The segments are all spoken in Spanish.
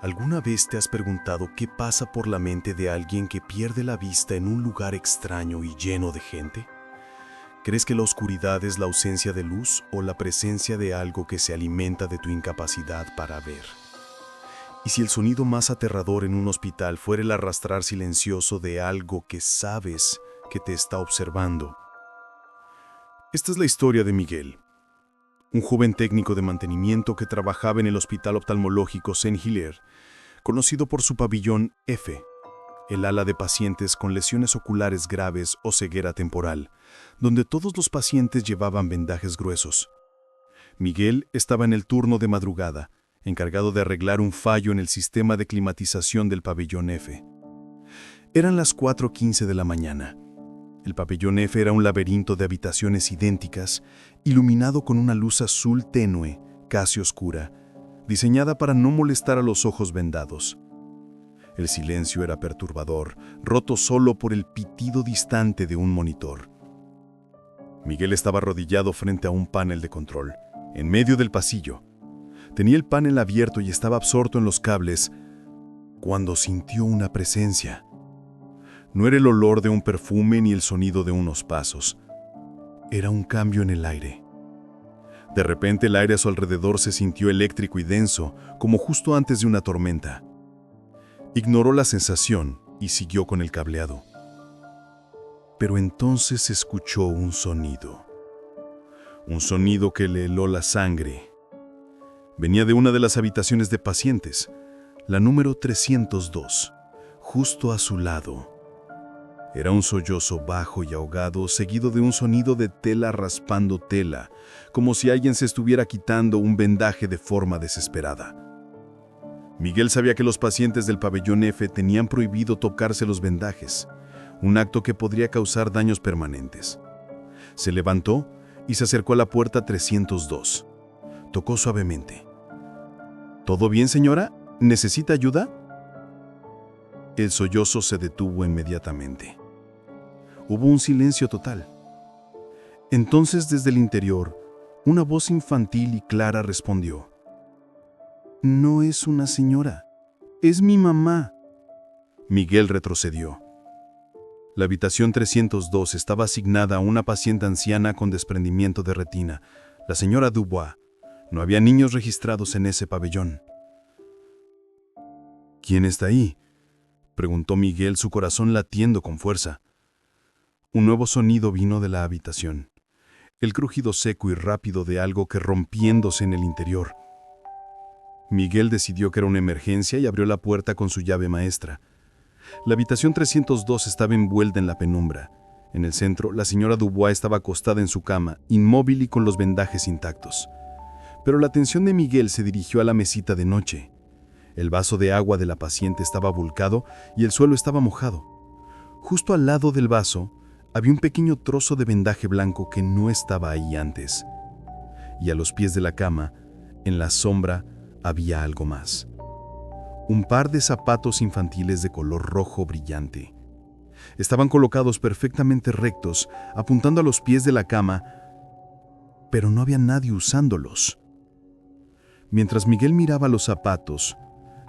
¿Alguna vez te has preguntado qué pasa por la mente de alguien que pierde la vista en un lugar extraño y lleno de gente? ¿Crees que la oscuridad es la ausencia de luz o la presencia de algo que se alimenta de tu incapacidad para ver? ¿Y si el sonido más aterrador en un hospital fuera el arrastrar silencioso de algo que sabes que te está observando? Esta es la historia de Miguel, un joven técnico de mantenimiento que trabajaba en el Hospital Oftalmológico Saint-Hilaire, conocido por su pabellón F, el ala de pacientes con lesiones oculares graves o ceguera temporal, donde todos los pacientes llevaban vendajes gruesos. Miguel estaba en el turno de madrugada, encargado de arreglar un fallo en el sistema de climatización del pabellón F. Eran las 4:15 de la mañana. El pabellón F era un laberinto de habitaciones idénticas, iluminado con una luz azul tenue, casi oscura, diseñada para no molestar a los ojos vendados. El silencio era perturbador, roto solo por el pitido distante de un monitor. Miguel estaba arrodillado frente a un panel de control, en medio del pasillo. Tenía el panel abierto y estaba absorto en los cables, cuando sintió una presencia. No era el olor de un perfume ni el sonido de unos pasos. Era un cambio en el aire. De repente el aire a su alrededor se sintió eléctrico y denso, como justo antes de una tormenta. Ignoró la sensación y siguió con el cableado. Pero entonces escuchó un sonido. Un sonido que le heló la sangre. Venía de una de las habitaciones de pacientes, la número 302, justo a su lado. Era un sollozo bajo y ahogado, seguido de un sonido de tela raspando tela, como si alguien se estuviera quitando un vendaje de forma desesperada. Miguel sabía que los pacientes del pabellón F tenían prohibido tocarse los vendajes, un acto que podría causar daños permanentes. Se levantó y se acercó a la puerta 302. Tocó suavemente. ¿Todo bien, señora? ¿Necesita ayuda? El sollozo se detuvo inmediatamente. Hubo un silencio total. Entonces, desde el interior, una voz infantil y clara respondió: «No es una señora, es mi mamá». Miguel retrocedió. La habitación 302 estaba asignada a una paciente anciana con desprendimiento de retina, la señora Dubois. No había niños registrados en ese pabellón. «¿Quién está ahí?», preguntó Miguel, su corazón latiendo con fuerza. Un nuevo sonido vino de la habitación, el crujido seco y rápido de algo que rompiéndose en el interior. Miguel decidió que era una emergencia y abrió la puerta con su llave maestra. La habitación 302 estaba envuelta en la penumbra. En el centro, la señora Dubois estaba acostada en su cama, inmóvil y con los vendajes intactos. Pero la atención de Miguel se dirigió a la mesita de noche. El vaso de agua de la paciente estaba volcado y el suelo estaba mojado. Justo al lado del vaso había un pequeño trozo de vendaje blanco que no estaba ahí antes. Y a los pies de la cama, en la sombra, había algo más. Un par de zapatos infantiles de color rojo brillante. Estaban colocados perfectamente rectos, apuntando a los pies de la cama, pero no había nadie usándolos. Mientras Miguel miraba los zapatos,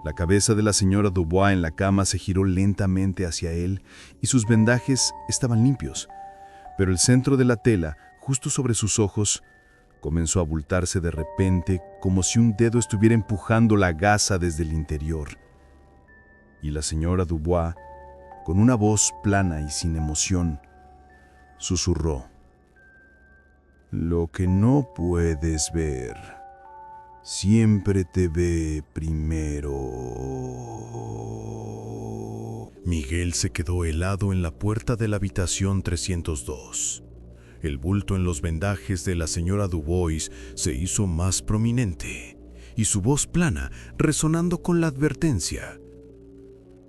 la cabeza de la señora Dubois en la cama se giró lentamente hacia él y sus vendajes estaban limpios, pero el centro de la tela, justo sobre sus ojos, comenzó a abultarse de repente como si un dedo estuviera empujando la gasa desde el interior. Y la señora Dubois, con una voz plana y sin emoción, susurró: «Lo que no puedes ver siempre te ve primero». Miguel se quedó helado en la puerta de la habitación 302. El bulto en los vendajes de la señora Dubois se hizo más prominente, y su voz plana resonando con la advertencia: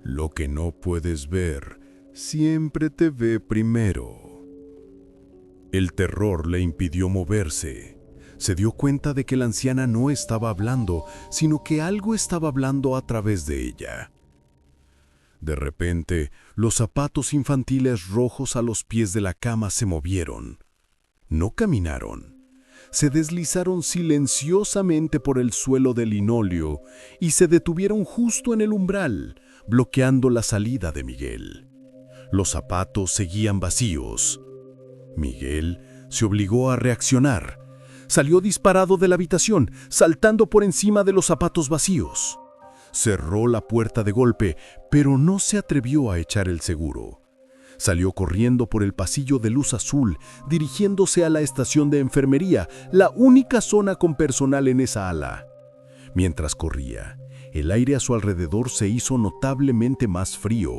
«Lo que no puedes ver siempre te ve primero». El terror le impidió moverse. Se dio cuenta de que la anciana no estaba hablando, sino que algo estaba hablando a través de ella. De repente, los zapatos infantiles rojos a los pies de la cama se movieron. No caminaron. se deslizaron silenciosamente por el suelo de linóleo y se detuvieron justo en el umbral, bloqueando la salida de Miguel. Los zapatos seguían vacíos. Miguel se obligó a reaccionar. Salió disparado de la habitación, saltando por encima de los zapatos vacíos. Cerró la puerta de golpe, pero no se atrevió a echar el seguro. Salió corriendo por el pasillo de luz azul, dirigiéndose a la estación de enfermería, la única zona con personal en esa ala. Mientras corría, el aire a su alrededor se hizo notablemente más frío.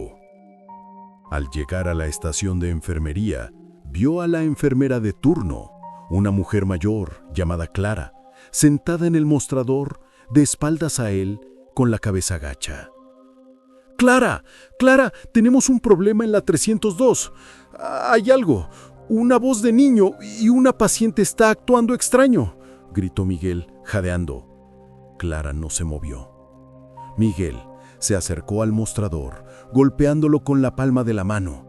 Al llegar a la estación de enfermería, vio a la enfermera de turno, una mujer mayor llamada Clara, sentada en el mostrador, de espaldas a él, con la cabeza gacha. ¡Clara! ¡Clara! Tenemos un problema en la 302. Hay algo. Una voz de niño y una paciente está actuando extraño, gritó Miguel, jadeando. Clara no se movió. Miguel se acercó al mostrador, golpeándolo con la palma de la mano.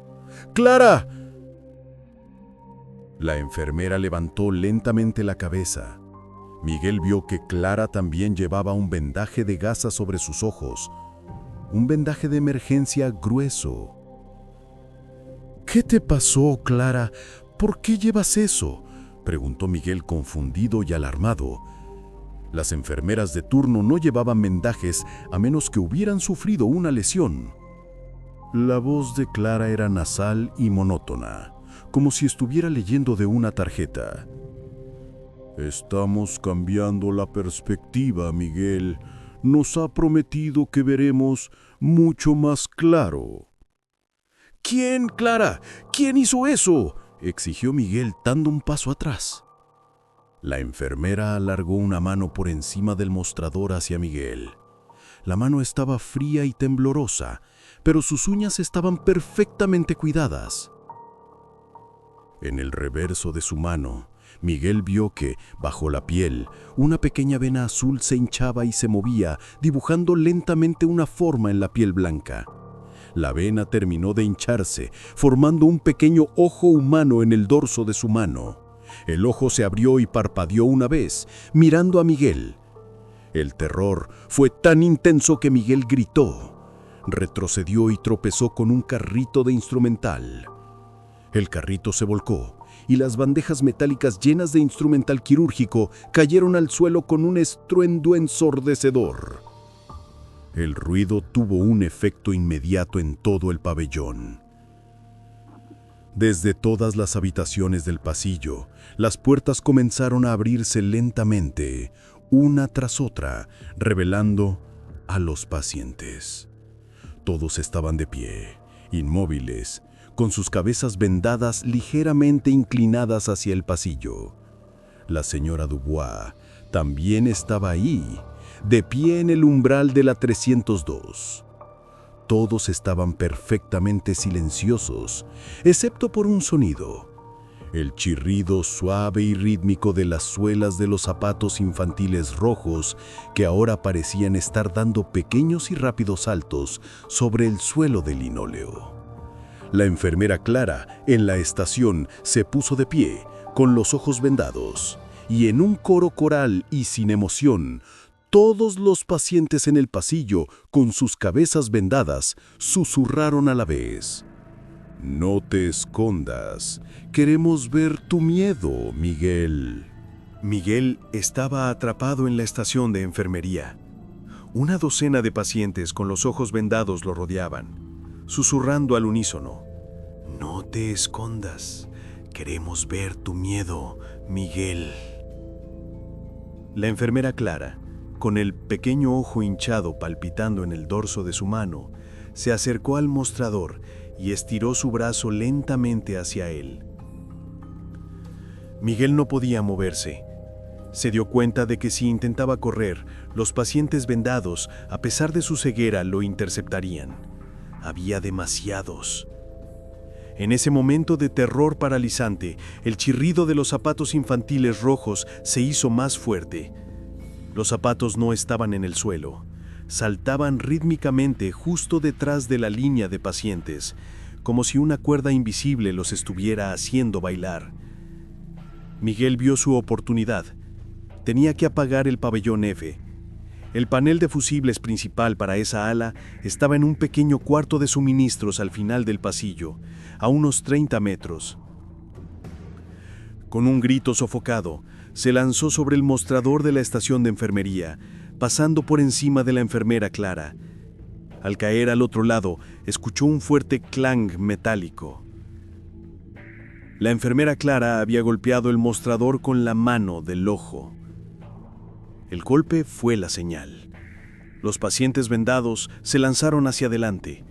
¡Clara! La enfermera levantó lentamente la cabeza. Miguel vio que Clara también llevaba un vendaje de gasa sobre sus ojos, un vendaje de emergencia grueso. ¿Qué te pasó, Clara? ¿Por qué llevas eso?, preguntó Miguel confundido y alarmado. Las enfermeras de turno no llevaban vendajes a menos que hubieran sufrido una lesión. La voz de Clara era nasal y monótona, como si estuviera leyendo de una tarjeta. Estamos cambiando la perspectiva, Miguel. Nos ha prometido que veremos mucho más claro. ¿Quién, Clara? ¿Quién hizo eso?, exigió Miguel dando un paso atrás. La enfermera alargó una mano por encima del mostrador hacia Miguel. La mano estaba fría y temblorosa, pero sus uñas estaban perfectamente cuidadas. En el reverso de su mano, Miguel vio que, bajo la piel, una pequeña vena azul se hinchaba y se movía, dibujando lentamente una forma en la piel blanca. La vena terminó de hincharse, formando un pequeño ojo humano en el dorso de su mano. El ojo se abrió y parpadeó una vez, mirando a Miguel. El terror fue tan intenso que Miguel gritó. Retrocedió y tropezó con un carrito de instrumental. El carrito se volcó y las bandejas metálicas llenas de instrumental quirúrgico cayeron al suelo con un estruendo ensordecedor. El ruido tuvo un efecto inmediato en todo el pabellón. Desde todas las habitaciones del pasillo, las puertas comenzaron a abrirse lentamente, una tras otra, revelando a los pacientes. Todos estaban de pie, inmóviles, con sus cabezas vendadas ligeramente inclinadas hacia el pasillo. La señora Dubois también estaba ahí, de pie en el umbral de la 302. Todos estaban perfectamente silenciosos, excepto por un sonido: el chirrido suave y rítmico de las suelas de los zapatos infantiles rojos que ahora parecían estar dando pequeños y rápidos saltos sobre el suelo de linóleo. La enfermera Clara, en la estación, se puso de pie, con los ojos vendados, y en un coro coral y sin emoción, todos los pacientes en el pasillo, con sus cabezas vendadas, susurraron a la vez: «No te escondas, queremos ver tu miedo, Miguel». Miguel estaba atrapado en la estación de enfermería. Una docena de pacientes con los ojos vendados lo rodeaban, susurrando al unísono: «No te escondas, queremos ver tu miedo, Miguel». La enfermera Clara, con el pequeño ojo hinchado palpitando en el dorso de su mano, se acercó al mostrador y estiró su brazo lentamente hacia él. Miguel no podía moverse. Se dio cuenta de que si intentaba correr, los pacientes vendados, a pesar de su ceguera, lo interceptarían. Había demasiados. En ese momento de terror paralizante, el chirrido de los zapatos infantiles rojos se hizo más fuerte. Los zapatos no estaban en el suelo. Saltaban rítmicamente justo detrás de la línea de pacientes, como si una cuerda invisible los estuviera haciendo bailar. Miguel vio su oportunidad. Tenía que apagar el pabellón F. El panel de fusibles principal para esa ala estaba en un pequeño cuarto de suministros al final del pasillo, a unos 30 metros. Con un grito sofocado, se lanzó sobre el mostrador de la estación de enfermería, pasando por encima de la enfermera Clara. Al caer al otro lado, escuchó un fuerte clang metálico. La enfermera Clara había golpeado el mostrador con la mano del ojo. El golpe fue la señal. Los pacientes vendados se lanzaron hacia adelante.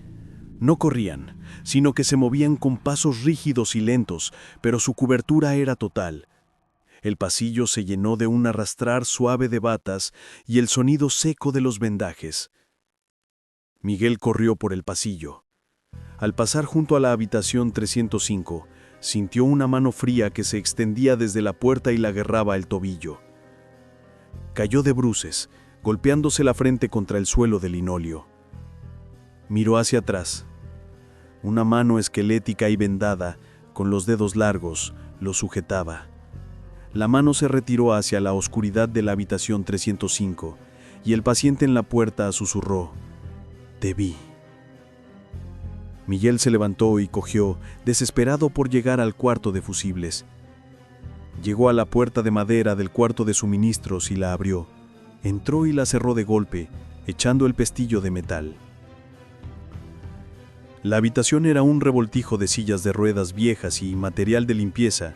No corrían, sino que se movían con pasos rígidos y lentos, pero su cobertura era total. El pasillo se llenó de un arrastrar suave de batas y el sonido seco de los vendajes. Miguel corrió por el pasillo. Al pasar junto a la habitación 305, sintió una mano fría que se extendía desde la puerta y le agarraba el tobillo. Cayó de bruces, golpeándose la frente contra el suelo de linóleo. Miró hacia atrás. Una mano esquelética y vendada, con los dedos largos, lo sujetaba. La mano se retiró hacia la oscuridad de la habitación 305, y el paciente en la puerta susurró: «Te vi». Miguel se levantó y cogió, desesperado por llegar al cuarto de fusibles. Llegó a la puerta de madera del cuarto de suministros y la abrió. Entró y la cerró de golpe, echando el pestillo de metal. La habitación era un revoltijo de sillas de ruedas viejas y material de limpieza.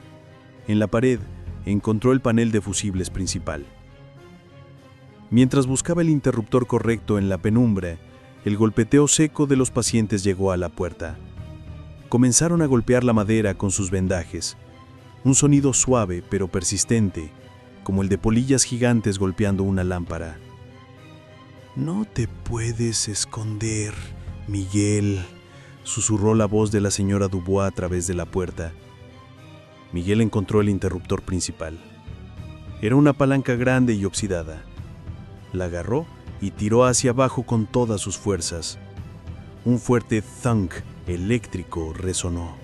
En la pared encontró el panel de fusibles principal. Mientras buscaba el interruptor correcto en la penumbra, el golpeteo seco de los pacientes llegó a la puerta. Comenzaron a golpear la madera con sus vendajes. Un sonido suave pero persistente, como el de polillas gigantes golpeando una lámpara. «No te puedes esconder, Miguel», susurró la voz de la señora Dubois a través de la puerta. Miguel encontró el interruptor principal. Era una palanca grande y oxidada. La agarró y tiró hacia abajo con todas sus fuerzas. Un fuerte thunk eléctrico resonó.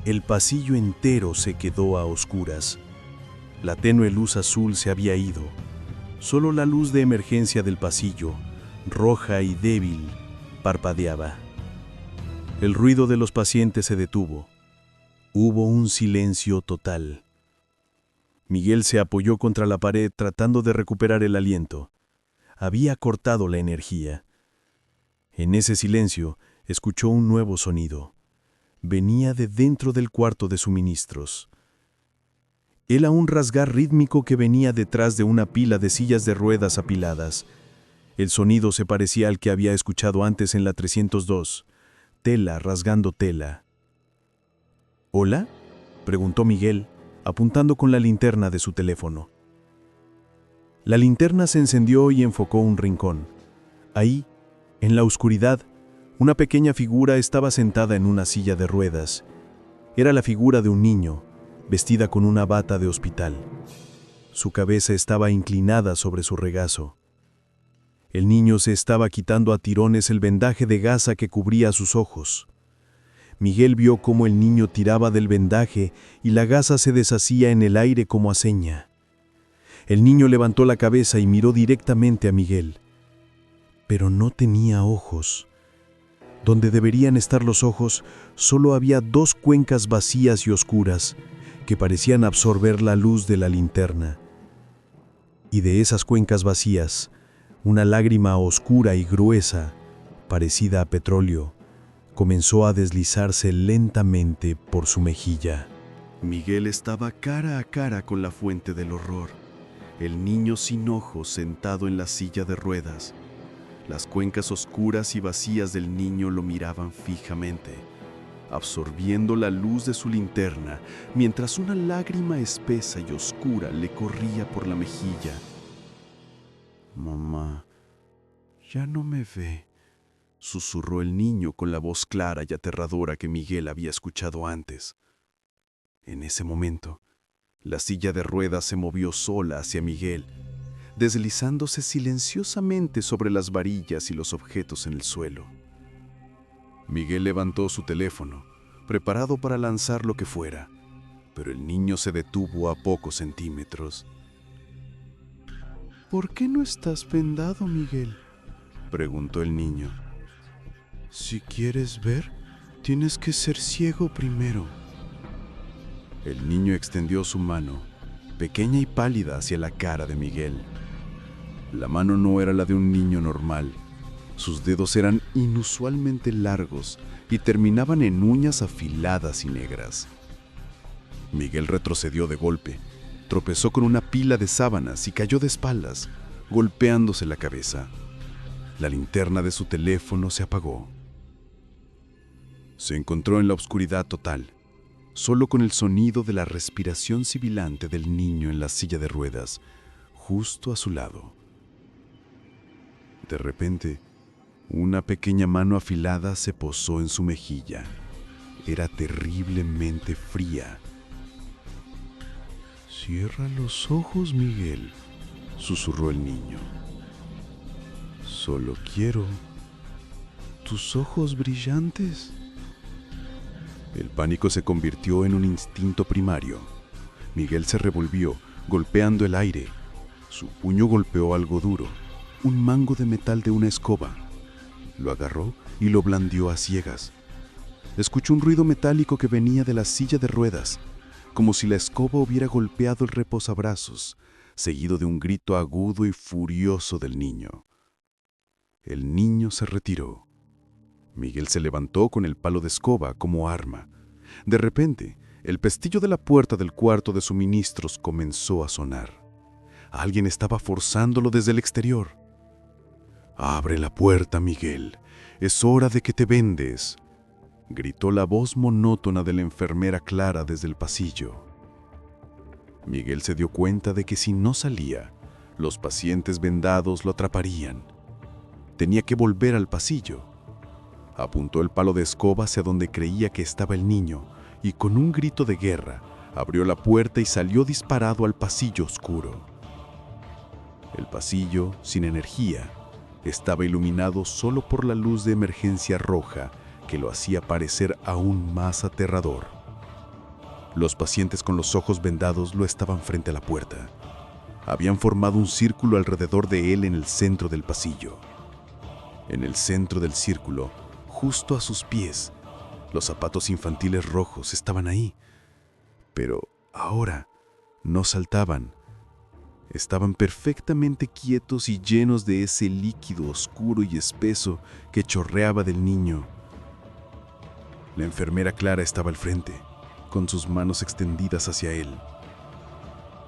El pasillo entero se quedó a oscuras. La tenue luz azul se había ido. Solo la luz de emergencia del pasillo, roja y débil, parpadeaba. El ruido de los pacientes se detuvo. Hubo un silencio total. Miguel se apoyó contra la pared tratando de recuperar el aliento. Había cortado la energía. En ese silencio, escuchó un nuevo sonido. Venía de dentro del cuarto de suministros. Era un rasgar rítmico que venía detrás de una pila de sillas de ruedas apiladas. El sonido se parecía al que había escuchado antes en la 302. Tela rasgando tela. ¿Hola?, preguntó Miguel, apuntando con la linterna de su teléfono. La linterna se encendió y enfocó un rincón. Ahí, en la oscuridad, una pequeña figura estaba sentada en una silla de ruedas. Era la figura de un niño, vestida con una bata de hospital. Su cabeza estaba inclinada sobre su regazo. El niño se estaba quitando a tirones el vendaje de gasa que cubría sus ojos. Miguel vio cómo el niño tiraba del vendaje y la gasa se deshacía en el aire como a seña. El niño levantó la cabeza y miró directamente a Miguel. Pero no tenía ojos. Donde deberían estar los ojos, solo había dos cuencas vacías y oscuras que parecían absorber la luz de la linterna. Y de esas cuencas vacías, una lágrima oscura y gruesa, parecida a petróleo, comenzó a deslizarse lentamente por su mejilla. Miguel estaba cara a cara con la fuente del horror. El niño sin ojos sentado en la silla de ruedas. Las cuencas oscuras y vacías del niño lo miraban fijamente, absorbiendo la luz de su linterna, mientras una lágrima espesa y oscura le corría por la mejilla. «Mamá, ya no me ve», susurró el niño con la voz clara y aterradora que Miguel había escuchado antes. En ese momento, la silla de ruedas se movió sola hacia Miguel, deslizándose silenciosamente sobre las varillas y los objetos en el suelo. Miguel levantó su teléfono, preparado para lanzar lo que fuera. pero el niño se detuvo a pocos centímetros. ¿Por qué no estás vendado, Miguel?, preguntó el niño. Si quieres ver, tienes que ser ciego primero. El niño extendió su mano, pequeña y pálida, hacia la cara de Miguel. La mano no era la de un niño normal. Sus dedos eran inusualmente largos y terminaban en uñas afiladas y negras. Miguel retrocedió de golpe, tropezó con una pila de sábanas y cayó de espaldas, golpeándose la cabeza. La linterna de su teléfono se apagó. Se encontró en la oscuridad total, solo con el sonido de la respiración sibilante del niño en la silla de ruedas, justo a su lado. De repente, una pequeña mano afilada se posó en su mejilla. Era terriblemente fría. «Cierra los ojos, Miguel», susurró el niño. «Solo quiero tus ojos brillantes». El pánico se convirtió en un instinto primario. Miguel se revolvió, golpeando el aire. Su puño golpeó algo duro, un mango de metal de una escoba. Lo agarró y lo blandió a ciegas. Escuchó un ruido metálico que venía de la silla de ruedas, como si la escoba hubiera golpeado el reposabrazos, seguido de un grito agudo y furioso del niño. El niño se retiró. Miguel se levantó con el palo de escoba como arma. De repente, el pestillo de la puerta del cuarto de suministros comenzó a sonar. Alguien estaba forzándolo desde el exterior. «Abre la puerta, Miguel. Es hora de que te vendes», gritó la voz monótona de la enfermera Clara desde el pasillo. Miguel se dio cuenta de que si no salía, los pacientes vendados lo atraparían. Tenía que volver al pasillo. Apuntó el palo de escoba hacia donde creía que estaba el niño y con un grito de guerra abrió la puerta y salió disparado al pasillo oscuro. El pasillo, sin energía, estaba iluminado solo por la luz de emergencia roja que lo hacía parecer aún más aterrador. Los pacientes con los ojos vendados lo estaban frente a la puerta. Habían formado un círculo alrededor de él en el centro del pasillo. En el centro del círculo, justo a sus pies, los zapatos infantiles rojos estaban ahí. Pero ahora no saltaban. Estaban perfectamente quietos y llenos de ese líquido oscuro y espeso que chorreaba del niño. La enfermera Clara estaba al frente, con sus manos extendidas hacia él.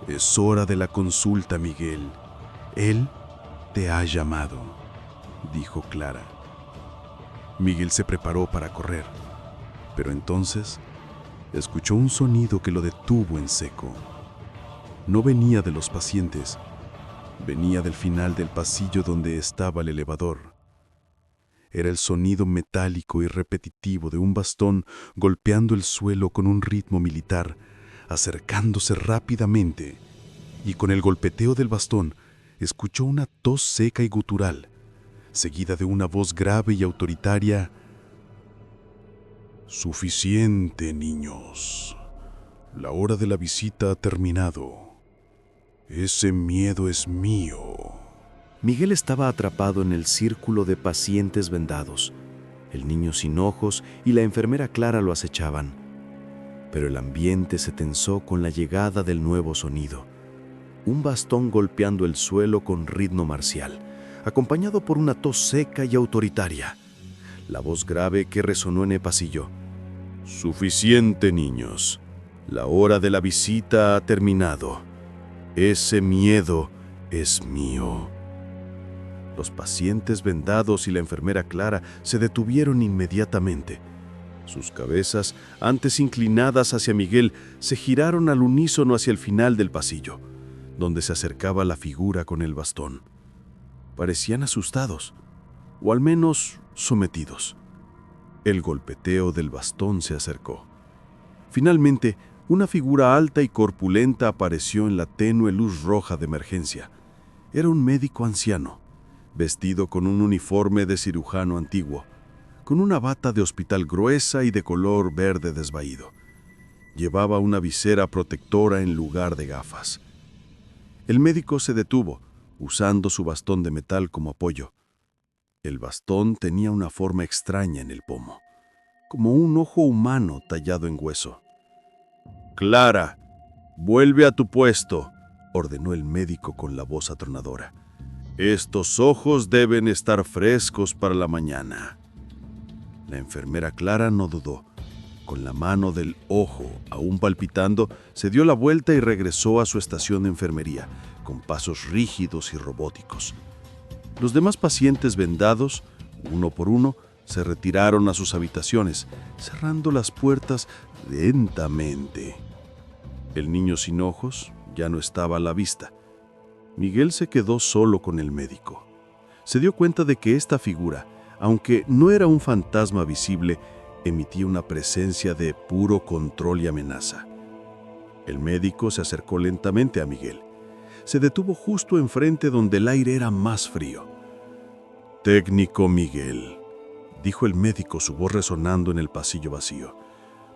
«Es hora de la consulta, Miguel. Él te ha llamado», dijo Clara. Miguel se preparó para correr, pero entonces escuchó un sonido que lo detuvo en seco. No venía de los pacientes, venía del final del pasillo donde estaba el elevador. Era el sonido metálico y repetitivo de un bastón golpeando el suelo con un ritmo militar, acercándose rápidamente, y con el golpeteo del bastón escuchó una tos seca y gutural, seguida de una voz grave y autoritaria. «Suficiente, niños. La hora de la visita ha terminado. Ese miedo es mío». Miguel estaba atrapado en el círculo de pacientes vendados. El niño sin ojos y la enfermera Clara lo acechaban. Pero el ambiente se tensó con la llegada del nuevo sonido. Un bastón golpeando el suelo con ritmo marcial, acompañado por una tos seca y autoritaria. La voz grave que resonó en el pasillo. «Suficiente, niños. La hora de la visita ha terminado. Ese miedo es mío». Los pacientes vendados y la enfermera Clara se detuvieron inmediatamente. Sus cabezas, antes inclinadas hacia Miguel, se giraron al unísono hacia el final del pasillo, donde se acercaba la figura con el bastón. Parecían asustados, o al menos sometidos. El golpeteo del bastón se acercó. Finalmente, una figura alta y corpulenta apareció en la tenue luz roja de emergencia. Era un médico anciano, vestido con un uniforme de cirujano antiguo, con una bata de hospital gruesa y de color verde desvaído. Llevaba una visera protectora en lugar de gafas. El médico se detuvo, usando su bastón de metal como apoyo. El bastón tenía una forma extraña en el pomo, como un ojo humano tallado en hueso. «Clara, vuelve a tu puesto», ordenó el médico con la voz atronadora. «Estos ojos deben estar frescos para la mañana». La enfermera Clara no dudó. Con la mano del ojo aún palpitando, se dio la vuelta y regresó a su estación de enfermería, con pasos rígidos y robóticos. Los demás pacientes vendados, uno por uno, se retiraron a sus habitaciones, cerrando las puertas lentamente. El niño sin ojos ya no estaba a la vista. Miguel se quedó solo con el médico. Se dio cuenta de que esta figura, aunque no era un fantasma visible, emitía una presencia de puro control y amenaza. El médico se acercó lentamente a Miguel. Se detuvo justo enfrente donde el aire era más frío. «Técnico Miguel», dijo el médico, su voz resonando en el pasillo vacío.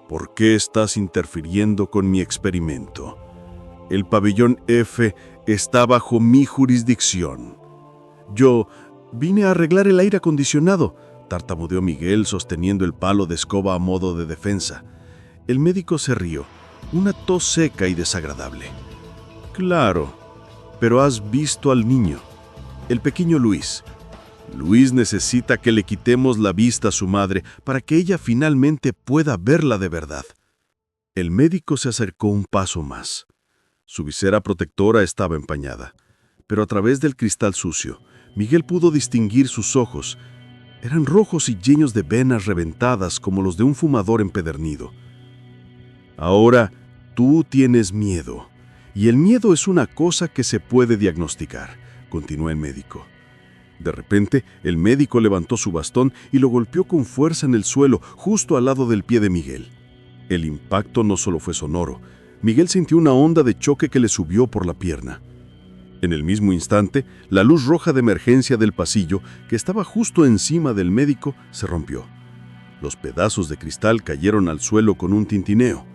«¿Por qué estás interfiriendo con mi experimento? El pabellón F está bajo mi jurisdicción». «Yo vine a arreglar el aire acondicionado», tartamudeó Miguel sosteniendo el palo de escoba a modo de defensa. El médico se rió, una tos seca y desagradable. «Claro, pero has visto al niño, el pequeño Luis. Luis necesita que le quitemos la vista a su madre para que ella finalmente pueda verla de verdad». El médico se acercó un paso más. Su visera protectora estaba empañada, pero a través del cristal sucio, Miguel pudo distinguir sus ojos. Eran rojos y llenos de venas reventadas como los de un fumador empedernido. «Ahora tú tienes miedo, y el miedo es una cosa que se puede diagnosticar», continuó el médico. De repente, el médico levantó su bastón y lo golpeó con fuerza en el suelo, justo al lado del pie de Miguel. El impacto no solo fue sonoro. Miguel sintió una onda de choque que le subió por la pierna. En el mismo instante, la luz roja de emergencia del pasillo, que estaba justo encima del médico, se rompió. Los pedazos de cristal cayeron al suelo con un tintineo,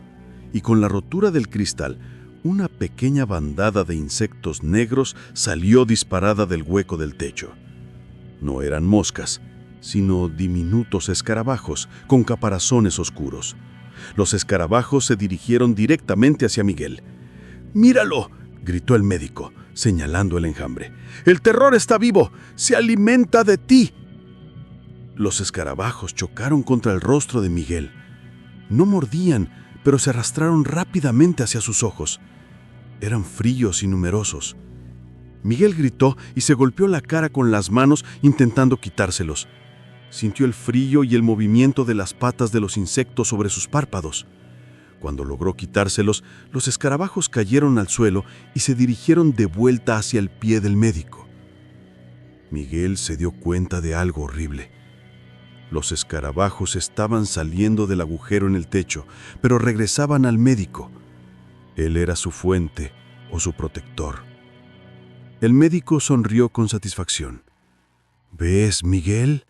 y con la rotura del cristal, una pequeña bandada de insectos negros salió disparada del hueco del techo. No eran moscas, sino diminutos escarabajos con caparazones oscuros. Los escarabajos se dirigieron directamente hacia Miguel. «¡Míralo!», gritó el médico, señalando el enjambre. «¡El terror está vivo! ¡Se alimenta de ti!». Los escarabajos chocaron contra el rostro de Miguel. No mordían, pero se arrastraron rápidamente hacia sus ojos. Eran fríos y numerosos. Miguel gritó y se golpeó la cara con las manos intentando quitárselos. Sintió el frío y el movimiento de las patas de los insectos sobre sus párpados. Cuando logró quitárselos, los escarabajos cayeron al suelo y se dirigieron de vuelta hacia el pie del médico. Miguel se dio cuenta de algo horrible. Los escarabajos estaban saliendo del agujero en el techo, pero regresaban al médico. Él era su fuente o su protector. El médico sonrió con satisfacción. «¿Ves, Miguel?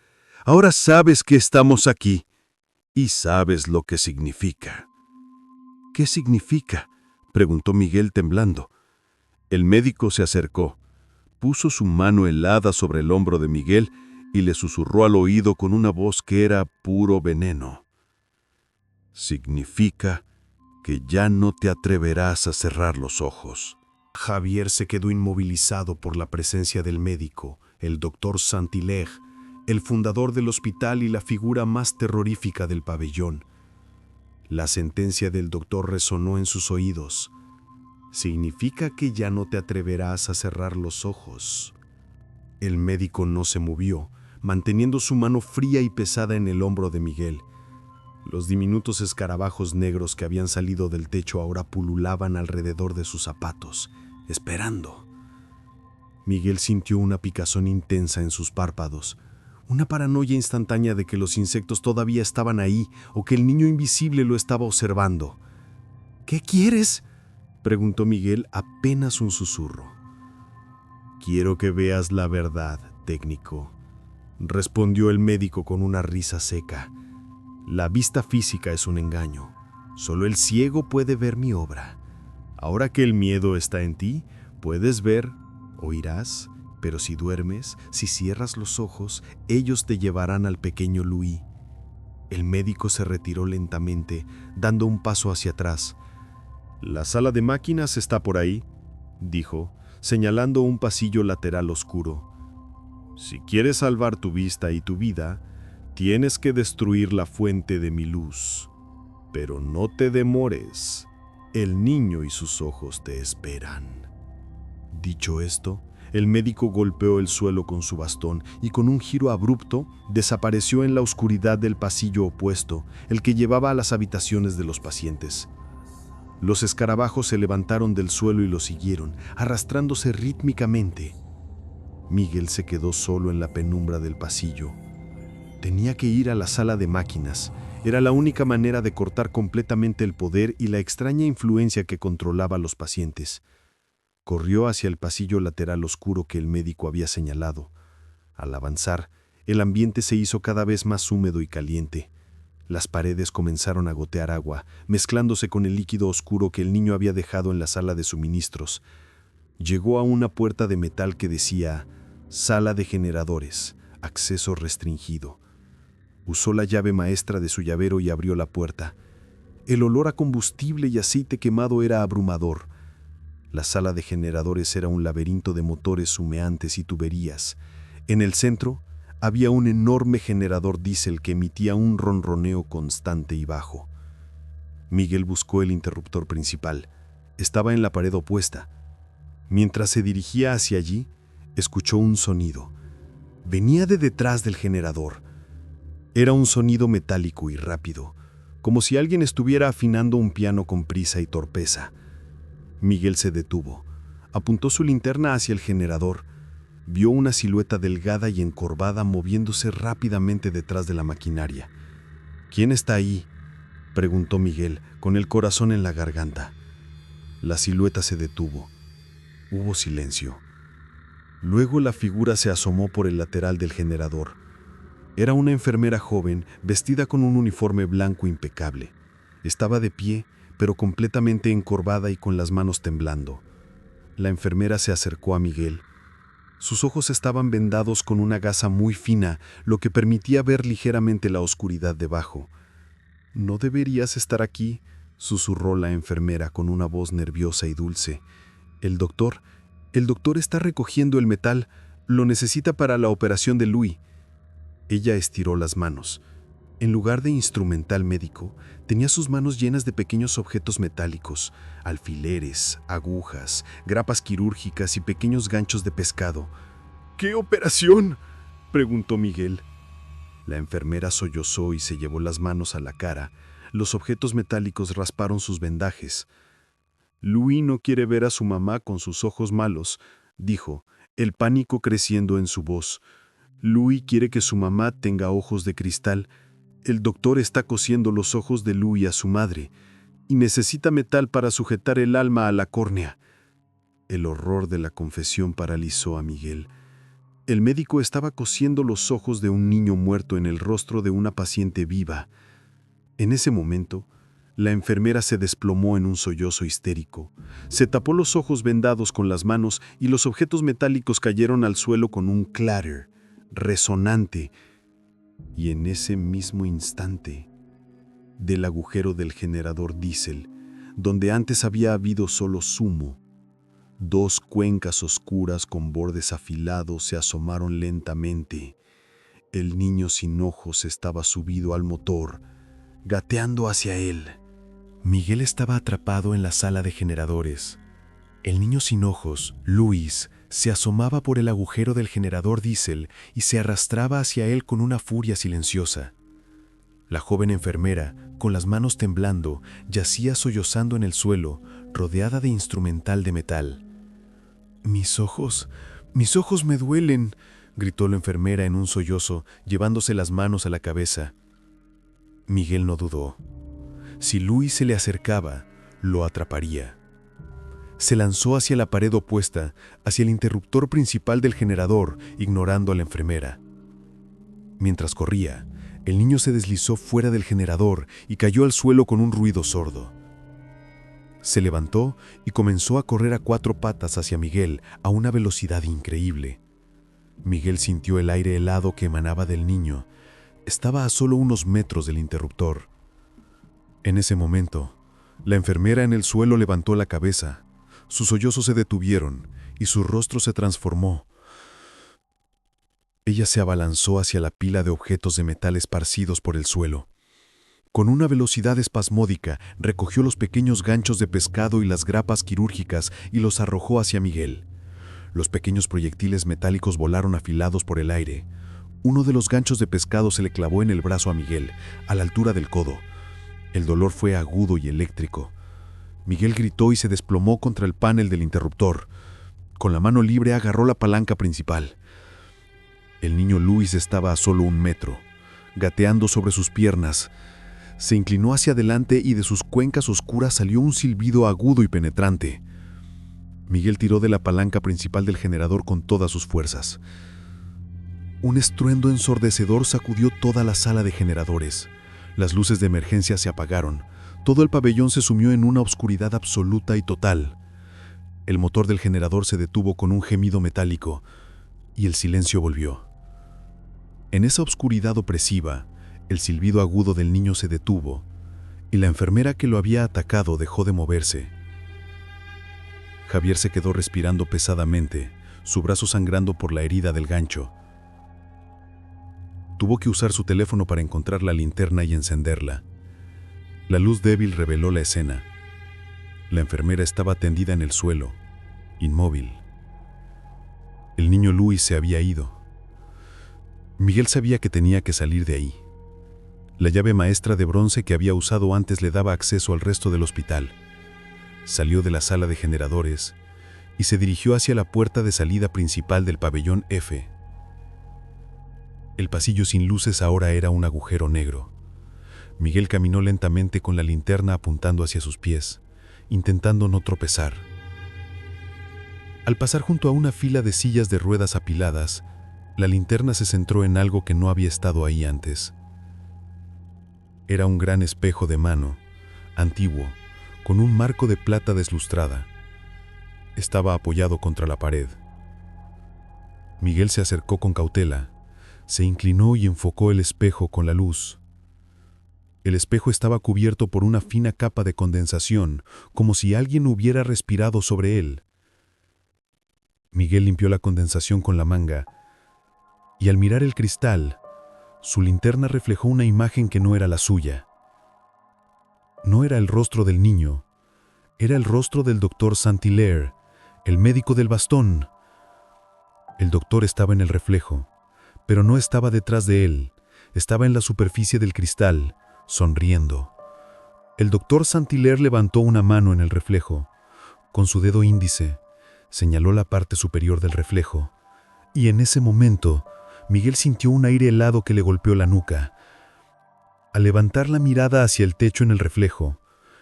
Ahora sabes que estamos aquí y sabes lo que significa». «¿Qué significa?», preguntó Miguel temblando. El médico se acercó, puso su mano helada sobre el hombro de Miguel y le susurró al oído con una voz que era puro veneno. «Significa que ya no te atreverás a cerrar los ojos». Javier se quedó inmovilizado por la presencia del médico, el doctor Saint-Hilaire, el fundador del hospital y la figura más terrorífica del pabellón. La sentencia del doctor resonó en sus oídos. «Significa que ya no te atreverás a cerrar los ojos». El médico no se movió, manteniendo su mano fría y pesada en el hombro de Miguel. Los diminutos escarabajos negros que habían salido del techo ahora pululaban alrededor de sus zapatos, esperando. Miguel sintió una picazón intensa en sus párpados, una paranoia instantánea de que los insectos todavía estaban ahí o que el niño invisible lo estaba observando. «¿Qué quieres?», preguntó Miguel, apenas un susurro. «Quiero que veas la verdad, técnico», respondió el médico con una risa seca. «La vista física es un engaño. Solo el ciego puede ver mi obra. Ahora que el miedo está en ti, puedes ver, oirás, pero si duermes, si cierras los ojos, ellos te llevarán al pequeño Louis. El médico se retiró lentamente, dando un paso hacia atrás. «La sala de máquinas está por ahí», dijo, señalando un pasillo lateral oscuro. «Si quieres salvar tu vista y tu vida, tienes que destruir la fuente de mi luz. Pero no te demores, el niño y sus ojos te esperan». Dicho esto, el médico golpeó el suelo con su bastón y con un giro abrupto desapareció en la oscuridad del pasillo opuesto, el que llevaba a las habitaciones de los pacientes. Los escarabajos se levantaron del suelo y lo siguieron, arrastrándose rítmicamente. Miguel se quedó solo en la penumbra del pasillo. Tenía que ir a la sala de máquinas. Era la única manera de cortar completamente el poder y la extraña influencia que controlaba a los pacientes. Corrió hacia el pasillo lateral oscuro que el médico había señalado. Al avanzar, el ambiente se hizo cada vez más húmedo y caliente. Las paredes comenzaron a gotear agua, mezclándose con el líquido oscuro que el niño había dejado en la sala de suministros. Llegó a una puerta de metal que decía «Sala de generadores, acceso restringido». Usó la llave maestra de su llavero y abrió la puerta. El olor a combustible y aceite quemado era abrumador. La sala de generadores era un laberinto de motores humeantes y tuberías. En el centro había un enorme generador diésel que emitía un ronroneo constante y bajo. Miguel buscó el interruptor principal. Estaba en la pared opuesta. Mientras se dirigía hacia allí, escuchó un sonido. Venía de detrás del generador. Era un sonido metálico y rápido, como si alguien estuviera afinando un piano con prisa y torpeza. Miguel se detuvo. Apuntó su linterna hacia el generador. Vio una silueta delgada y encorvada moviéndose rápidamente detrás de la maquinaria. «¿Quién está ahí?», preguntó Miguel, con el corazón en la garganta. La silueta se detuvo. Hubo silencio. Luego la figura se asomó por el lateral del generador. Era una enfermera joven, vestida con un uniforme blanco impecable. Estaba de pie, pero completamente encorvada y con las manos temblando. La enfermera se acercó a Miguel. Sus ojos estaban vendados con una gasa muy fina, lo que permitía ver ligeramente la oscuridad debajo. «No deberías estar aquí», susurró la enfermera con una voz nerviosa y dulce. El doctor está recogiendo el metal. Lo necesita para la operación de Louis». Ella estiró las manos. En lugar de instrumental médico, tenía sus manos llenas de pequeños objetos metálicos, alfileres, agujas, grapas quirúrgicas y pequeños ganchos de pescado. «¿Qué operación?», preguntó Miguel. La enfermera sollozó y se llevó las manos a la cara. Los objetos metálicos rasparon sus vendajes. «Louis no quiere ver a su mamá con sus ojos malos», dijo, el pánico creciendo en su voz. «Louis quiere que su mamá tenga ojos de cristal. El doctor está cosiendo los ojos de Louis a su madre y necesita metal para sujetar el alma a la córnea». El horror de la confesión paralizó a Miguel. El médico estaba cosiendo los ojos de un niño muerto en el rostro de una paciente viva. En ese momento, la enfermera se desplomó en un sollozo histérico. Se tapó los ojos vendados con las manos y los objetos metálicos cayeron al suelo con un clatter resonante. Y en ese mismo instante, del agujero del generador diésel, donde antes había habido solo zumo, dos cuencas oscuras con bordes afilados se asomaron lentamente. El niño sin ojos estaba subido al motor, gateando hacia él. Miguel estaba atrapado en la sala de generadores. El niño sin ojos, Louis, se asomaba por el agujero del generador diésel y se arrastraba hacia él con una furia silenciosa. La joven enfermera, con las manos temblando, yacía sollozando en el suelo, rodeada de instrumental de metal. Mis ojos me duelen», gritó la enfermera en un sollozo, llevándose las manos a la cabeza. Miguel no dudó. Si Louis se le acercaba, lo atraparía. Se lanzó hacia la pared opuesta, hacia el interruptor principal del generador, ignorando a la enfermera. Mientras corría, El niño se deslizó fuera del generador y cayó al suelo con un ruido sordo. Se levantó y comenzó a correr a 4 patas hacia Miguel a una velocidad increíble. Miguel sintió el aire helado que emanaba del niño. Estaba a solo unos metros del interruptor. En ese momento, la enfermera en el suelo levantó la cabeza. Sus sollozos se detuvieron y su rostro se transformó. Ella se abalanzó hacia la pila de objetos de metal esparcidos por el suelo. Con una velocidad espasmódica, recogió los pequeños ganchos de pescado y las grapas quirúrgicas y los arrojó hacia Miguel. Los pequeños proyectiles metálicos volaron afilados por el aire. Uno de los ganchos de pescado se le clavó en el brazo a Miguel, a la altura del codo. El dolor fue agudo y eléctrico. Miguel gritó y se desplomó contra el panel del interruptor. Con la mano libre agarró la palanca principal. El niño Luis estaba a solo 1 metro, gateando sobre sus piernas. Se inclinó hacia adelante y de sus cuencas oscuras salió un silbido agudo y penetrante. Miguel tiró de la palanca principal del generador con todas sus fuerzas. Un estruendo ensordecedor sacudió toda la sala de generadores. Las luces de emergencia se apagaron. Todo el pabellón se sumió en una oscuridad absoluta y total. El motor del generador se detuvo con un gemido metálico y el silencio volvió. En esa oscuridad opresiva, el silbido agudo del niño se detuvo y la enfermera que lo había atacado dejó de moverse. Javier se quedó respirando pesadamente, su brazo sangrando por la herida del gancho. Tuvo que usar su teléfono para encontrar la linterna y encenderla. La luz débil reveló la escena. La enfermera estaba tendida en el suelo, inmóvil. El niño Luis se había ido. Miguel sabía que tenía que salir de ahí. La llave maestra de bronce que había usado antes le daba acceso al resto del hospital. Salió de la sala de generadores y se dirigió hacia la puerta de salida principal del pabellón F. El pasillo sin luces ahora era un agujero negro. Miguel caminó lentamente con la linterna apuntando hacia sus pies, intentando no tropezar. Al pasar junto a una fila de sillas de ruedas apiladas, la linterna se centró en algo que no había estado ahí antes. Era un gran espejo de mano, antiguo, con un marco de plata deslustrada. Estaba apoyado contra la pared. Miguel se acercó con cautela, se inclinó y enfocó el espejo con la luz. El espejo estaba cubierto por una fina capa de condensación, como si alguien hubiera respirado sobre él. Miguel limpió la condensación con la manga, y al mirar el cristal, su linterna reflejó una imagen que no era la suya. No era el rostro del niño, era el rostro del doctor Saint-Hilaire, el médico del bastón. El doctor estaba en el reflejo, pero no estaba detrás de él, estaba en la superficie del cristal, sonriendo. El doctor Saint-Hilaire levantó una mano en el reflejo. Con su dedo índice, señaló la parte superior del reflejo, y en ese momento, Miguel sintió un aire helado que le golpeó la nuca. Al levantar la mirada hacia el techo en el reflejo,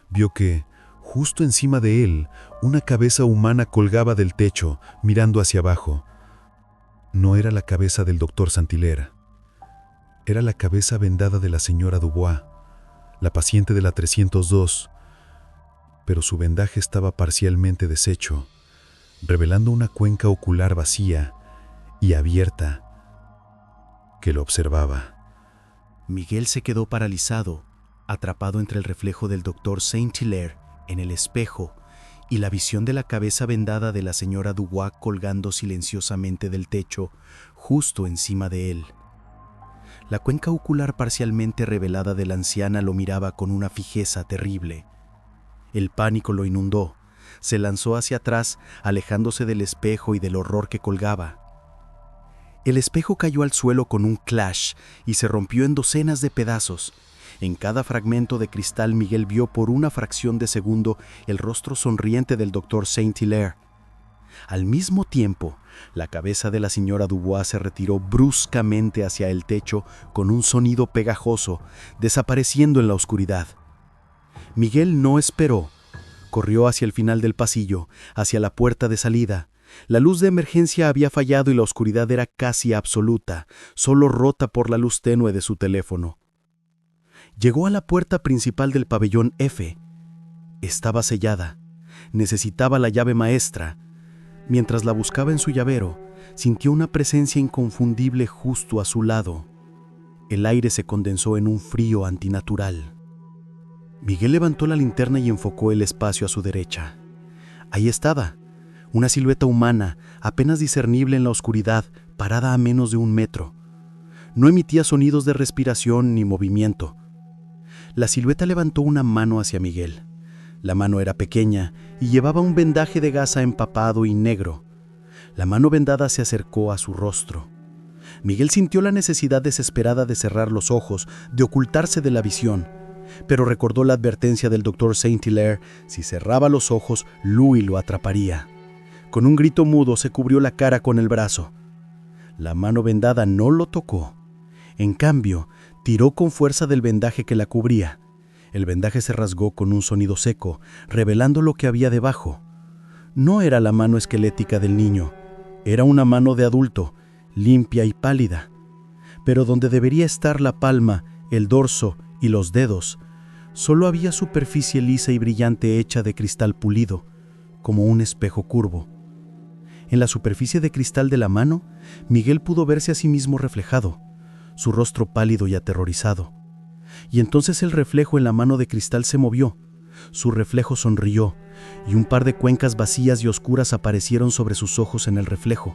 vio que, justo encima de él, una cabeza humana colgaba del techo, mirando hacia abajo. No era la cabeza del doctor Saint-Hilaire. Era la cabeza vendada de la señora Dubois, la paciente de la 302, pero su vendaje estaba parcialmente deshecho, revelando una cuenca ocular vacía y abierta que lo observaba. Miguel se quedó paralizado, atrapado entre el reflejo del doctor Saint-Hilaire en el espejo y la visión de la cabeza vendada de la señora Dubois colgando silenciosamente del techo justo encima de él. La cuenca ocular parcialmente revelada de la anciana lo miraba con una fijeza terrible. El pánico lo inundó. Se lanzó hacia atrás, alejándose del espejo y del horror que colgaba. El espejo cayó al suelo con un clash y se rompió en docenas de pedazos. En cada fragmento de cristal Miguel vio por una fracción de segundo el rostro sonriente del doctor Saint-Hilaire. Al mismo tiempo, la cabeza de la señora Dubois se retiró bruscamente hacia el techo con un sonido pegajoso, desapareciendo en la oscuridad. Miguel no esperó. Corrió hacia el final del pasillo, hacia la puerta de salida. La luz de emergencia había fallado y la oscuridad era casi absoluta, solo rota por la luz tenue de su teléfono. Llegó a la puerta principal del pabellón F. Estaba sellada. Necesitaba la llave maestra. Mientras la buscaba en su llavero, sintió una presencia inconfundible justo a su lado. El aire se condensó en un frío antinatural. Miguel levantó la linterna y enfocó el espacio a su derecha. Ahí estaba, una silueta humana, apenas discernible en la oscuridad, parada a menos de 1 metro. No emitía sonidos de respiración ni movimiento. La silueta levantó una mano hacia Miguel. La mano era pequeña y llevaba un vendaje de gasa empapado y negro. La mano vendada se acercó a su rostro. Miguel sintió la necesidad desesperada de cerrar los ojos, de ocultarse de la visión, pero recordó la advertencia del Dr. Saint-Hilaire: si cerraba los ojos, Louis lo atraparía. Con un grito mudo se cubrió la cara con el brazo. La mano vendada no lo tocó. En cambio, tiró con fuerza del vendaje que la cubría. El vendaje se rasgó con un sonido seco, revelando lo que había debajo. No era la mano esquelética del niño, era una mano de adulto, limpia y pálida. Pero donde debería estar la palma, el dorso y los dedos, solo había superficie lisa y brillante hecha de cristal pulido, como un espejo curvo. En la superficie de cristal de la mano, Miguel pudo verse a sí mismo reflejado, su rostro pálido y aterrorizado. Y entonces el reflejo en la mano de cristal se movió, su reflejo sonrió, y un par de cuencas vacías y oscuras aparecieron sobre sus ojos en el reflejo.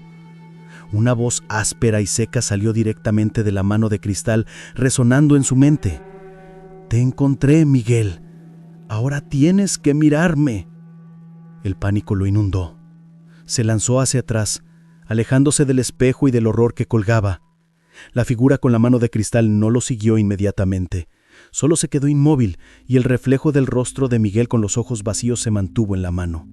Una voz áspera y seca salió directamente de la mano de cristal, resonando en su mente. «Te encontré, Miguel. Ahora tienes que mirarme». El pánico lo inundó. Se lanzó hacia atrás, alejándose del espejo y del horror que colgaba. La figura con la mano de cristal no lo siguió inmediatamente. Solo se quedó inmóvil y el reflejo del rostro de Miguel con los ojos vacíos se mantuvo en la mano.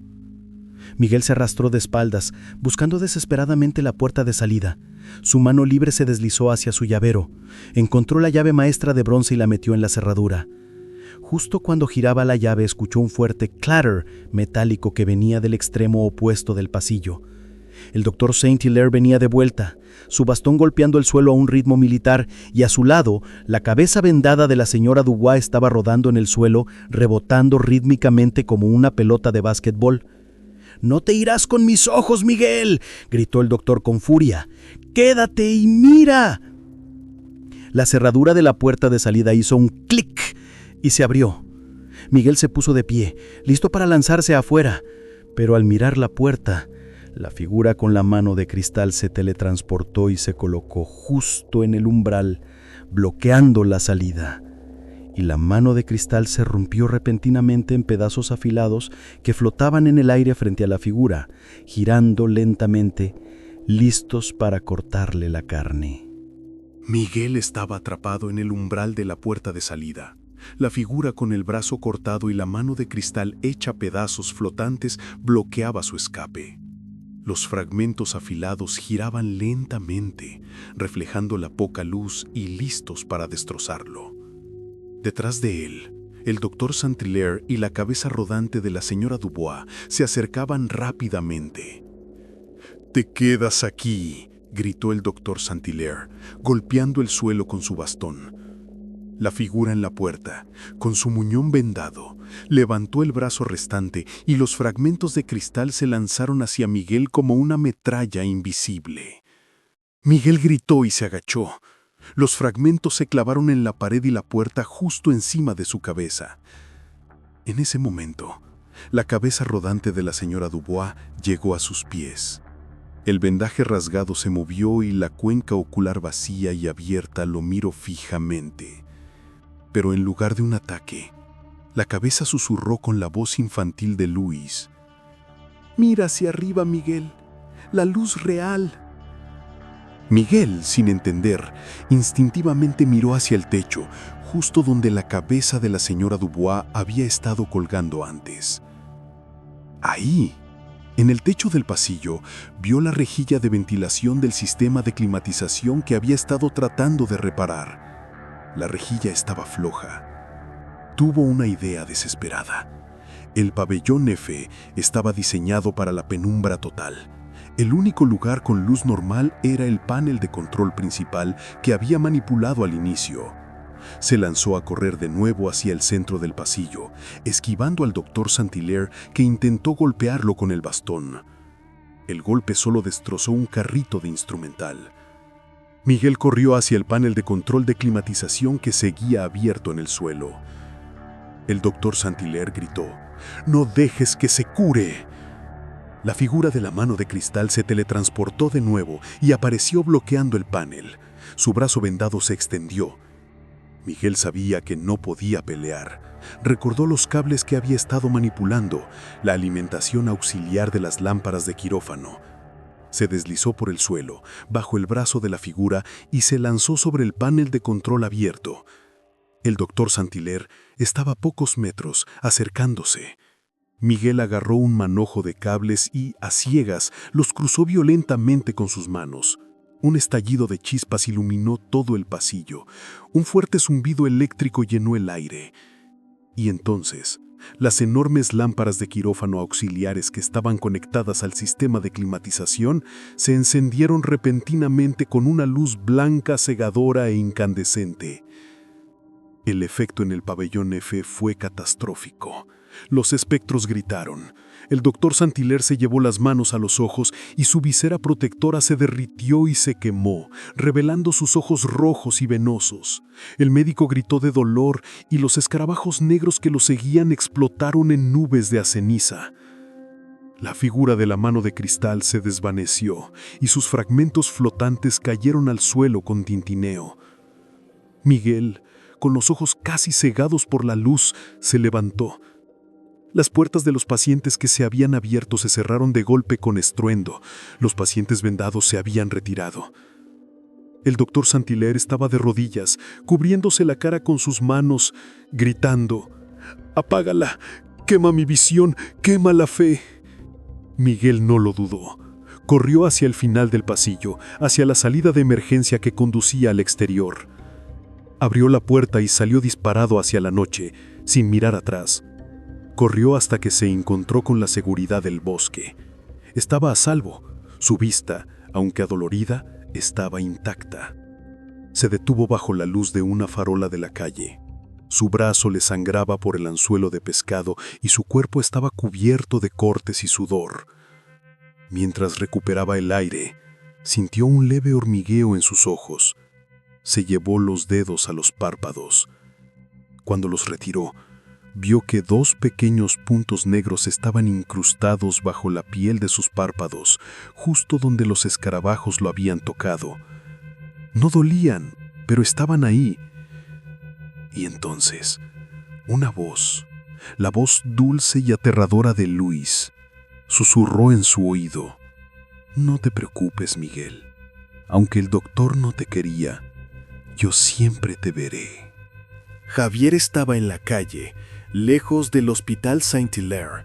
Miguel se arrastró de espaldas, buscando desesperadamente la puerta de salida. Su mano libre se deslizó hacia su llavero. Encontró la llave maestra de bronce y la metió en la cerradura. Justo cuando giraba la llave, escuchó un fuerte clatter metálico que venía del extremo opuesto del pasillo. El Dr. Saint-Hilaire venía de vuelta, su bastón golpeando el suelo a un ritmo militar, y a su lado, la cabeza vendada de la señora Dubois estaba rodando en el suelo, rebotando rítmicamente como una pelota de básquetbol. «¡No te irás con mis ojos, Miguel!», gritó el doctor con furia. «¡Quédate y mira!». La cerradura de la puerta de salida hizo un clic y se abrió. Miguel se puso de pie, listo para lanzarse afuera, pero al mirar la puerta, la figura con la mano de cristal se teletransportó y se colocó justo en el umbral, bloqueando la salida. Y la mano de cristal se rompió repentinamente en pedazos afilados que flotaban en el aire frente a la figura, girando lentamente, listos para cortarle la carne. Miguel estaba atrapado en el umbral de la puerta de salida. La figura con el brazo cortado y la mano de cristal hecha pedazos flotantes bloqueaba su escape. Los fragmentos afilados giraban lentamente, reflejando la poca luz y listos para destrozarlo. Detrás de él, el Dr. Saint-Hilaire y la cabeza rodante de la señora Dubois se acercaban rápidamente. «¡Te quedas aquí!», gritó el Dr. Saint-Hilaire, golpeando el suelo con su bastón. La figura en la puerta, con su muñón vendado, levantó el brazo restante y los fragmentos de cristal se lanzaron hacia Miguel como una metralla invisible. Miguel gritó y se agachó. Los fragmentos se clavaron en la pared y la puerta justo encima de su cabeza. En ese momento, la cabeza rodante de la señora Dubois llegó a sus pies. El vendaje rasgado se movió y la cuenca ocular vacía y abierta lo miró fijamente. Pero en lugar de un ataque, la cabeza susurró con la voz infantil de Louis: «Mira hacia arriba, Miguel, la luz real». Miguel, sin entender, instintivamente miró hacia el techo, justo donde la cabeza de la señora Dubois había estado colgando antes. Ahí, en el techo del pasillo, vio la rejilla de ventilación del sistema de climatización que había estado tratando de reparar. La rejilla estaba floja. Tuvo una idea desesperada. El pabellón F estaba diseñado para la penumbra total. El único lugar con luz normal era el panel de control principal que había manipulado al inicio. Se lanzó a correr de nuevo hacia el centro del pasillo, esquivando al Dr. Saint-Hilaire, que intentó golpearlo con el bastón. El golpe solo destrozó un carrito de instrumental. Miguel corrió hacia el panel de control de climatización que seguía abierto en el suelo. El Dr. Saint-Hilaire gritó: «¡No dejes que se cure!». La figura de la mano de cristal se teletransportó de nuevo y apareció bloqueando el panel. Su brazo vendado se extendió. Miguel sabía que no podía pelear. Recordó los cables que había estado manipulando, la alimentación auxiliar de las lámparas de quirófano. Se deslizó por el suelo, bajo el brazo de la figura, y se lanzó sobre el panel de control abierto. El Dr. Saint-Hilaire estaba a pocos metros, acercándose. Miguel agarró un manojo de cables y, a ciegas, los cruzó violentamente con sus manos. Un estallido de chispas iluminó todo el pasillo. Un fuerte zumbido eléctrico llenó el aire. Y entonces, las enormes lámparas de quirófano auxiliares que estaban conectadas al sistema de climatización se encendieron repentinamente con una luz blanca, cegadora e incandescente. El efecto en el pabellón F fue catastrófico. Los espectros gritaron. El Dr. Saint-Hilaire se llevó las manos a los ojos y su visera protectora se derritió y se quemó, revelando sus ojos rojos y venosos. El médico gritó de dolor y los escarabajos negros que lo seguían explotaron en nubes de ceniza. La figura de la mano de cristal se desvaneció y sus fragmentos flotantes cayeron al suelo con tintineo. Miguel, con los ojos casi cegados por la luz, se levantó. Las puertas de los pacientes que se habían abierto se cerraron de golpe con estruendo. Los pacientes vendados se habían retirado. El Dr. Saint-Hilaire estaba de rodillas, cubriéndose la cara con sus manos, gritando: «¡Apágala! ¡Quema mi visión! ¡Quema la fe!». Miguel no lo dudó. Corrió hacia el final del pasillo, hacia la salida de emergencia que conducía al exterior. Abrió la puerta y salió disparado hacia la noche, sin mirar atrás. Corrió hasta que se encontró con la seguridad del bosque. Estaba a salvo. Su vista, aunque adolorida, estaba intacta. Se detuvo bajo la luz de una farola de la calle. Su brazo le sangraba por el anzuelo de pescado y su cuerpo estaba cubierto de cortes y sudor. Mientras recuperaba el aire, sintió un leve hormigueo en sus ojos. Se llevó los dedos a los párpados. Cuando los retiró, vio que 2 pequeños puntos negros estaban incrustados bajo la piel de sus párpados, justo donde los escarabajos lo habían tocado. No dolían, pero estaban ahí. Y entonces, una voz, la voz dulce y aterradora de Luis, susurró en su oído: «No te preocupes, Miguel. Aunque el doctor no te quería, yo siempre te veré». Javier estaba en la calle, lejos del Hospital Saint-Hilaire.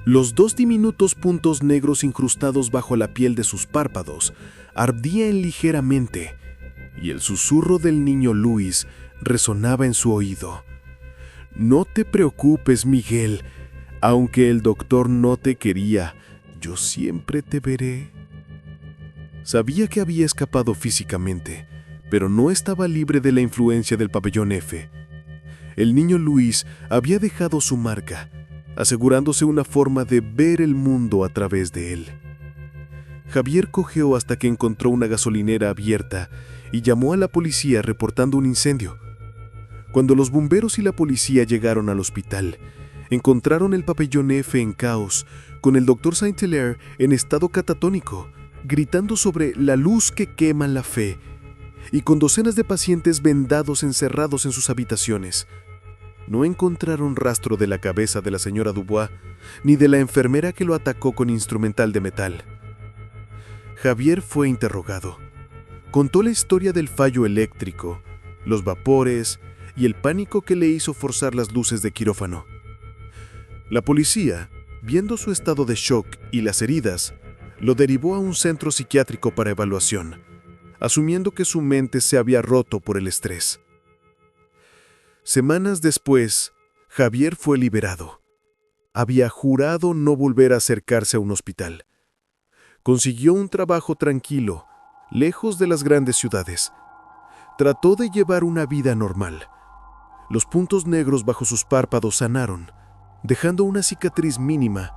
Los 2 diminutos puntos negros incrustados bajo la piel de sus párpados ardían ligeramente, y el susurro del niño Luis resonaba en su oído: «No te preocupes, Miguel. Aunque el doctor no te quería, yo siempre te veré». Sabía que había escapado físicamente, pero no estaba libre de la influencia del pabellón F. El niño Luis había dejado su marca, asegurándose una forma de ver el mundo a través de él. Javier cojeó hasta que encontró una gasolinera abierta y llamó a la policía reportando un incendio. Cuando los bomberos y la policía llegaron al hospital, encontraron el pabellón F en caos, con el Dr. Saint-Hilaire en estado catatónico, gritando sobre la luz que quema la fe, y con docenas de pacientes vendados encerrados en sus habitaciones. No encontraron rastro de la cabeza de la señora Dubois, ni de la enfermera que lo atacó con instrumental de metal. Javier fue interrogado. Contó la historia del fallo eléctrico, los vapores y el pánico que le hizo forzar las luces de quirófano. La policía, viendo su estado de shock y las heridas, lo derivó a un centro psiquiátrico para evaluación, asumiendo que su mente se había roto por el estrés. Semanas después, Javier fue liberado. Había jurado no volver a acercarse a un hospital. Consiguió un trabajo tranquilo, lejos de las grandes ciudades. Trató de llevar una vida normal. Los puntos negros bajo sus párpados sanaron, dejando una cicatriz mínima,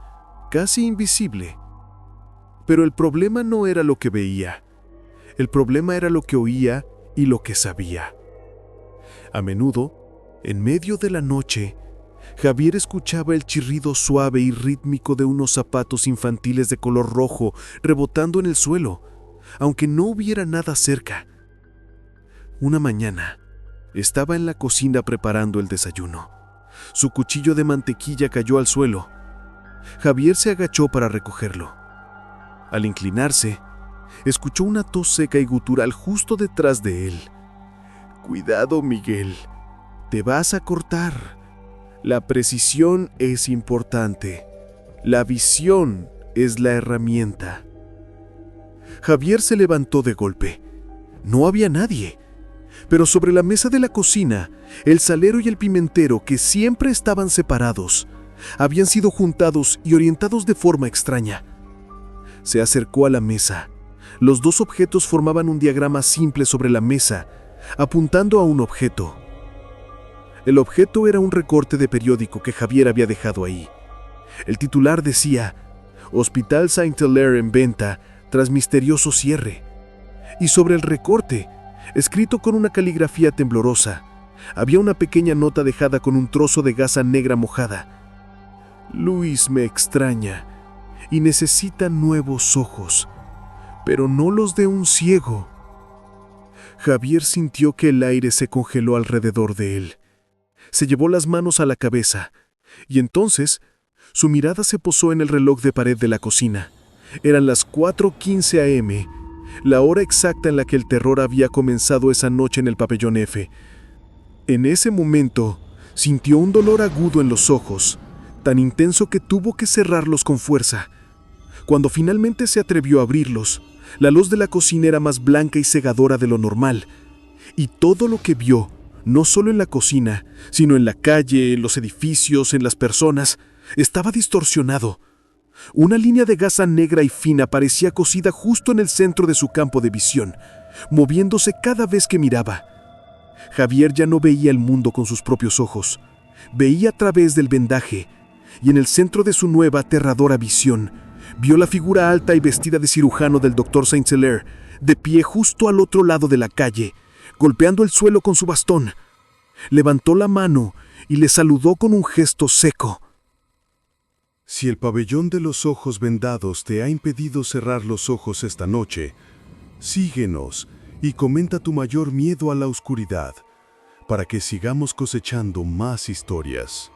casi invisible. Pero el problema no era lo que veía. El problema era lo que oía y lo que sabía. A menudo, en medio de la noche, Javier escuchaba el chirrido suave y rítmico de unos zapatos infantiles de color rojo rebotando en el suelo, aunque no hubiera nada cerca. Una mañana, estaba en la cocina preparando el desayuno. Su cuchillo de mantequilla cayó al suelo. Javier se agachó para recogerlo. Al inclinarse, escuchó una tos seca y gutural justo detrás de él. «Cuidado, Miguel, te vas a cortar. La precisión es importante. La visión es la herramienta». Javier se levantó de golpe. No había nadie. Pero sobre la mesa de la cocina, el salero y el pimentero, que siempre estaban separados, habían sido juntados y orientados de forma extraña. Se acercó a la mesa. Los dos objetos formaban un diagrama simple sobre la mesa, apuntando a un objeto. El objeto era un recorte de periódico que Javier había dejado ahí. El titular decía: Hospital Saint-Hilaire en venta tras misterioso cierre. Y sobre el recorte, escrito con una caligrafía temblorosa, había una pequeña nota dejada con un trozo de gasa negra mojada. «Luis me extraña y necesita nuevos ojos, pero no los de un ciego». Javier sintió que el aire se congeló alrededor de él. Se llevó las manos a la cabeza, y entonces su mirada se posó en el reloj de pared de la cocina. Eran las 4:15 a.m., la hora exacta en la que el terror había comenzado esa noche en el pabellón F. En ese momento, sintió un dolor agudo en los ojos, tan intenso que tuvo que cerrarlos con fuerza. Cuando finalmente se atrevió a abrirlos, la luz de la cocina era más blanca y cegadora de lo normal, y todo lo que vio, no solo en la cocina, sino en la calle, en los edificios, en las personas, estaba distorsionado. Una línea de gasa negra y fina parecía cosida justo en el centro de su campo de visión, moviéndose cada vez que miraba. Javier ya no veía el mundo con sus propios ojos, veía a través del vendaje, y en el centro de su nueva, aterradora visión, vio la figura alta y vestida de cirujano del Dr. Saint-Hilaire, de pie justo al otro lado de la calle, golpeando el suelo con su bastón. Levantó la mano y le saludó con un gesto seco. Si el pabellón de los ojos vendados te ha impedido cerrar los ojos esta noche, síguenos y comenta tu mayor miedo a la oscuridad, para que sigamos cosechando más historias.